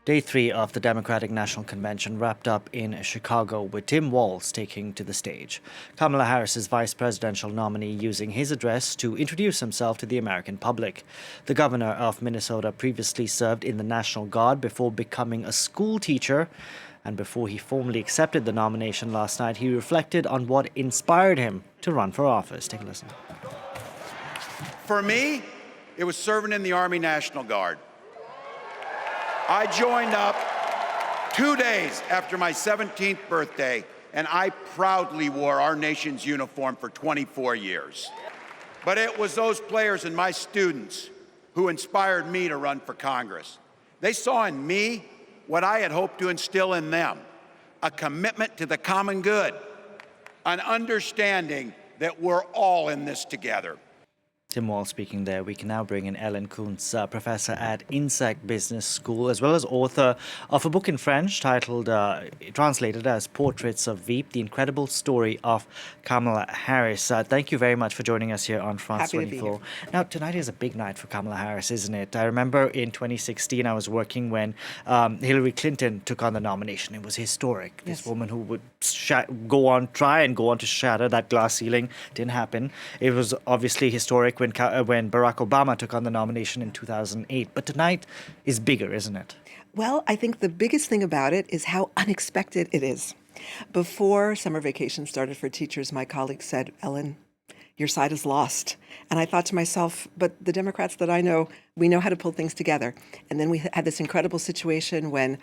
Day 3 of the Democratic National Convention wrapped up in Chicago with Tim Walz taking to the stage. Kamala Harris's vice presidential nominee using his address to introduce himself to the American public. The governor of Minnesota previously served in the National Guard before becoming a school teacher. And before he formally accepted the nomination last night, he reflected on what inspired him to run for office. Take a listen. For me, it was serving in the Army National Guard. I joined up 2 days after my 17th birthday, and I proudly wore our nation's uniform for 24 years. But it was those players and my students who inspired me to run for Congress. They saw in me what I had hoped to instill in them, a commitment to the common good, an understanding that we're all in this together. Tim Walz speaking there. We can now bring in Ellen Kountz, professor at INSEEC Business School, as well as author of a book in French titled, translated as Portraits of Veep, The Incredible Story of Kamala Harris. Thank you very much for joining us here on France 24. Now, tonight is a big night for Kamala Harris, isn't it? I remember in 2016, I was working when Hillary Clinton took on the nomination. It was historic. Yes. This woman who would try and go on to shatter that glass ceiling. Didn't happen. It was obviously historic when Barack Obama took on the nomination in 2008. But tonight is bigger, isn't it? Well, I think the biggest thing about it is how unexpected it is. Before summer vacation started for teachers, my colleague said, "Ellen, your side is lost." And I thought to myself, but the Democrats that I know, we know how to pull things together. And then we had this incredible situation when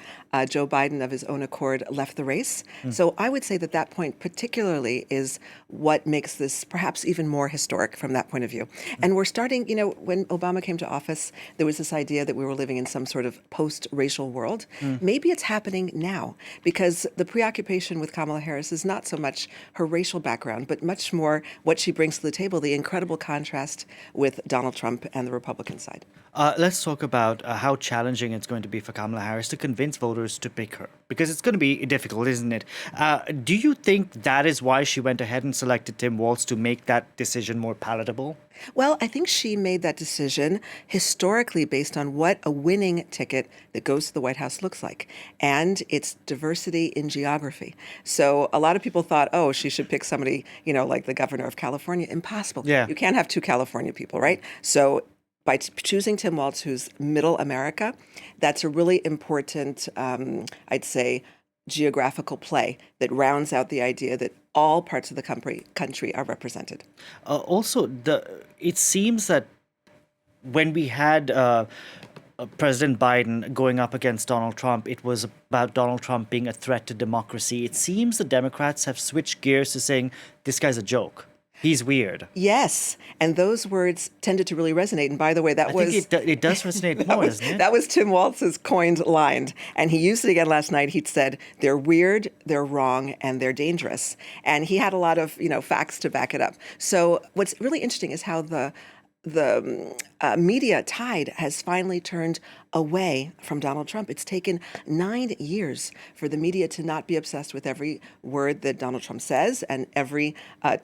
Joe Biden, of his own accord, left the race. So I would say that that point particularly is what makes this perhaps even more historic from that point of view. And we're starting, when Obama came to office, there was this idea that we were living in some sort of post-racial world. Maybe it's happening now, because the preoccupation with Kamala Harris is not so much her racial background, but much more what she brings to the table, the incredible contrast with Donald Trump and the Republican side. Let's talk about how challenging it's going to be for Kamala Harris to convince voters to pick her, because it's going to be difficult, isn't it? Do you think that is why she went ahead and selected Tim Walz to make that decision more palatable? Well, I think she made that decision historically based on what a winning ticket that goes to the White House looks like, and its diversity in geography. So a lot of people thought, oh, she should pick somebody, like the governor of California. Impossible. Yeah. You can't have two California people, right? So by choosing Tim Walz, who's middle America, that's a really important, I'd say, geographical play that rounds out the idea that all parts of the country are represented. Also, it seems that when we had President Biden going up against Donald Trump, it was about Donald Trump being a threat to democracy. It seems the Democrats have switched gears to saying, this guy's a joke. He's weird. Yes, and those words tended to really resonate. And by the way, I think it does resonate more, doesn't it? That was Tim Walz's coined line, and he used it again last night. He said, "They're weird, they're wrong, and they're dangerous." And he had a lot of facts to back it up. So what's really interesting is how the media tide has finally turned away from Donald Trump. It's taken 9 years for the media to not be obsessed with every word that Donald Trump says and every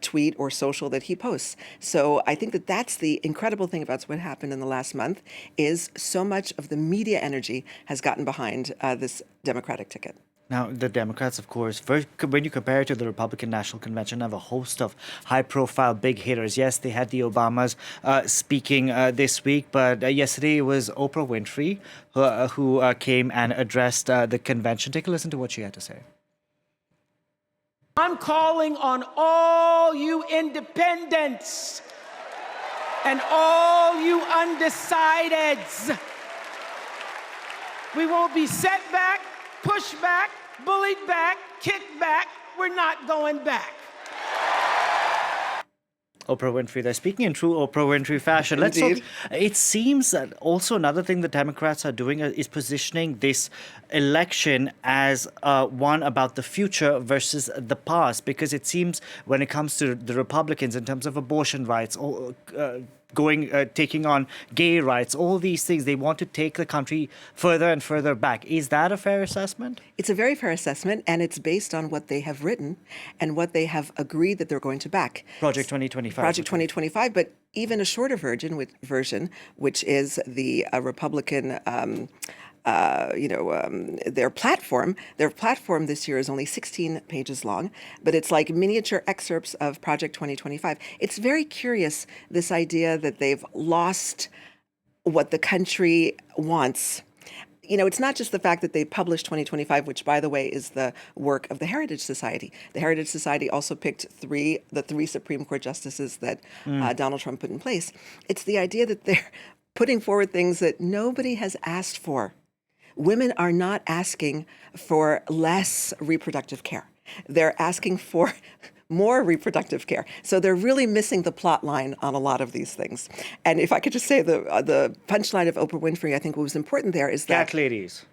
tweet or social that he posts. So I think that that's the incredible thing about what happened in the last month is so much of the media energy has gotten behind this Democratic ticket. Now, the Democrats, of course, when you compare it to the Republican National Convention, have a host of high-profile big hitters. Yes, they had the Obamas speaking this week, but yesterday it was Oprah Winfrey who came and addressed the convention. Take a listen to what she had to say. I'm calling on all you independents and all you undecideds. We won't be set back, pushed back, bullied back, kicked back. We're not going back. Oprah Winfrey there, speaking in true Oprah Winfrey fashion. Let's talk. It seems that also another thing the Democrats are doing is positioning this election as one about the future versus the past, because it seems when it comes to the Republicans in terms of abortion rights or taking on gay rights, all these things, they want to take the country further and further back. Is that a fair assessment? It's a very fair assessment, and it's based on what they have written and what they have agreed that they're going to back. Project 2025. Project 2025, but even a shorter version, which is the Republican their platform. Their platform this year is only 16 pages long, but it's like miniature excerpts of Project 2025. It's very curious, this idea that they've lost what the country wants. It's not just the fact that they published 2025, which, by the way, is the work of the Heritage Society. The Heritage Society also picked the three Supreme Court justices that Donald Trump put in place. It's the idea that they're putting forward things that nobody has asked for. Women are not asking for less reproductive care. They're asking for more reproductive care. So they're really missing the plot line on a lot of these things. And if I could just say the punchline of Oprah Winfrey, I think what was important there is that... Cat ladies.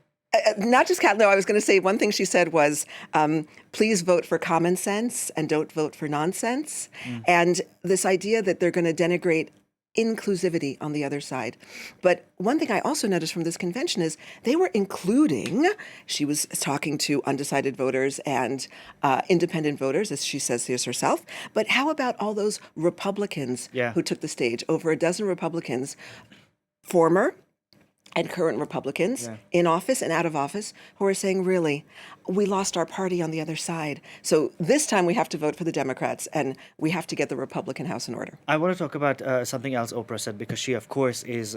Not just cat. No, I was going to say one thing she said was, please vote for common sense and don't vote for nonsense. And this idea that they're going to denigrate inclusivity on the other side. But one thing I also noticed from this convention is they were including, she was talking to undecided voters and independent voters, as she says this herself. But how about all those Republicans who took the stage? Over a dozen Republicans, former and current Republicans in office and out of office, who are saying, really, we lost our party on the other side. So this time we have to vote for the Democrats and we have to get the Republican House in order. I want to talk about something else Oprah said, because she, of course, is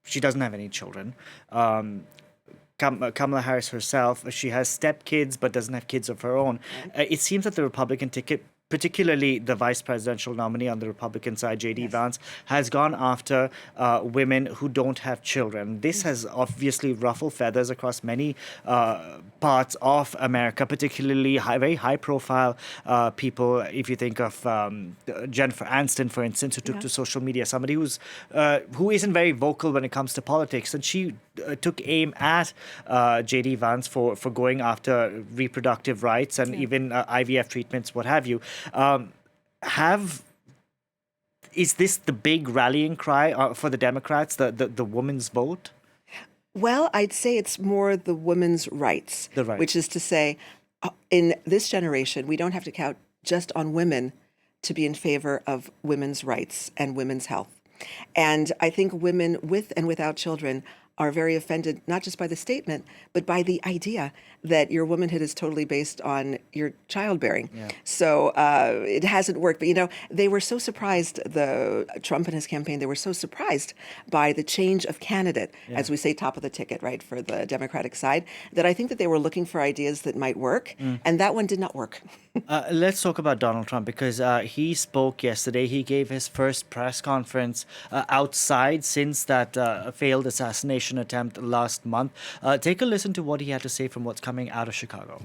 she doesn't have any children. Kamala Harris herself, she has stepkids but doesn't have kids of her own. It seems that the Republican ticket, particularly the vice presidential nominee on the Republican side, J.D. Vance, has gone after women who don't have children. This has obviously ruffled feathers across many parts of America, particularly very high-profile people. If you think of Jennifer Aniston, for instance, who took to social media, somebody who isn't very vocal when it comes to politics, and she took aim at J.D. Vance for going after reproductive rights and even IVF treatments, what have you. Is this the big rallying cry for the Democrats, the women's vote? Well, I'd say it's more the women's rights, which is to say, in this generation, we don't have to count just on women to be in favor of women's rights and women's health. And I think women with and without children are very offended, not just by the statement, but by the idea that your womanhood is totally based on your childbearing. So it hasn't worked. But, they were so surprised, Trump and his campaign, they were so surprised by the change of candidate, as we say, top of the ticket, right, for the Democratic side, that I think that they were looking for ideas that might work. And that one did not work. Let's talk about Donald Trump, because he spoke yesterday. He gave his first press conference outside since that failed assassination attempt last month. Take a listen to what he had to say from what's coming out of Chicago.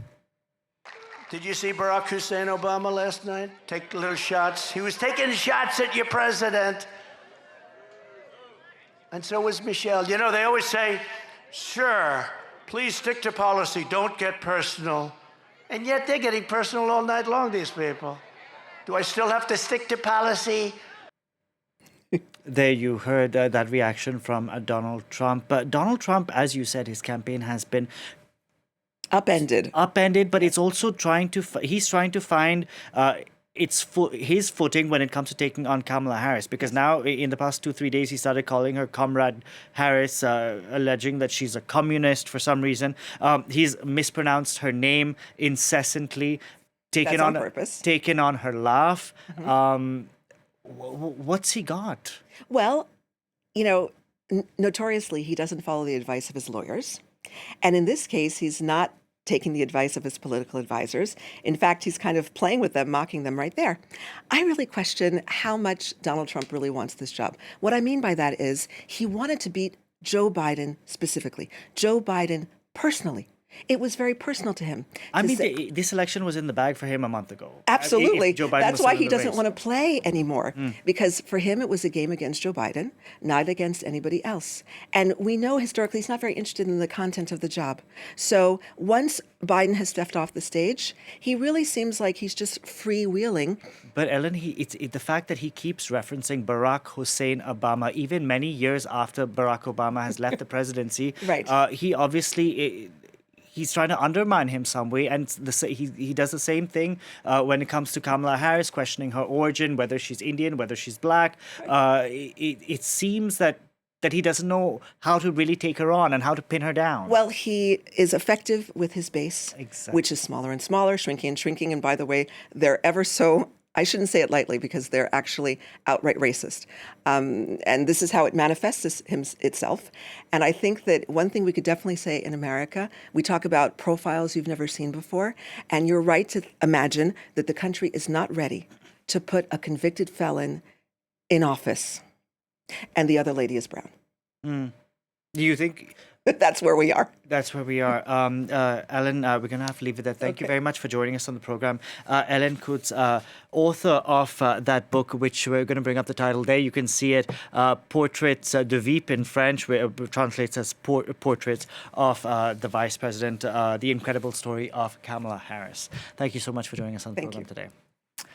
Did you see Barack Hussein Obama last night? Take little shots. He was taking shots at your president. And so was Michelle. They always say, sure, please stick to policy, don't get personal. And yet they're getting personal all night long, these people. Do I still have to stick to policy? There you heard that reaction from Donald Trump. But Donald Trump, as you said, his campaign has been upended, but it's also he's trying to find his footing when it comes to taking on Kamala Harris, because now in the past 2-3 days he started calling her Comrade Harris, alleging that she's a communist for some reason. He's mispronounced her name incessantly, taken on her laugh. What's he got? Well, notoriously, he doesn't follow the advice of his lawyers. And in this case, he's not taking the advice of his political advisors. In fact, he's kind of playing with them, mocking them right there. I really question how much Donald Trump really wants this job. What I mean by that is he wanted to beat Joe Biden specifically, Joe Biden personally. It was very personal to him. I mean, this election was in the bag for him a month ago. Absolutely. That's why he doesn't want to play anymore. Because for him, it was a game against Joe Biden, not against anybody else. And we know historically he's not very interested in the content of the job. So once Biden has stepped off the stage, he really seems like he's just freewheeling. But Ellen, the fact that he keeps referencing Barack Hussein Obama, even many years after Barack Obama has left the presidency, he obviously... he's trying to undermine him some way, and he does the same thing when it comes to Kamala Harris, questioning her origin, whether she's Indian, whether she's black. It seems that that he doesn't know how to really take her on and how to pin her down. Well, he is effective with his base, Exactly. which is smaller and smaller, shrinking and shrinking. And by the way, they're ever so, I shouldn't say it lightly because they're actually outright racist. And this is how it manifests itself. And I think that one thing we could definitely say in America, we talk about profiles you've never seen before. And you're right to imagine that the country is not ready to put a convicted felon in office. And the other lady is brown. Do you think That's where we are. that's where we are? Ellen, we're going to have to leave it there. Thank you very much for joining us on the program. Ellen Kountz, author of that book, which we're going to bring up the title there. You can see it, Portraits de Veep in French, where it translates as Portraits of the Vice President, the incredible story of Kamala Harris. Thank you so much for joining us on the Thank program you. today.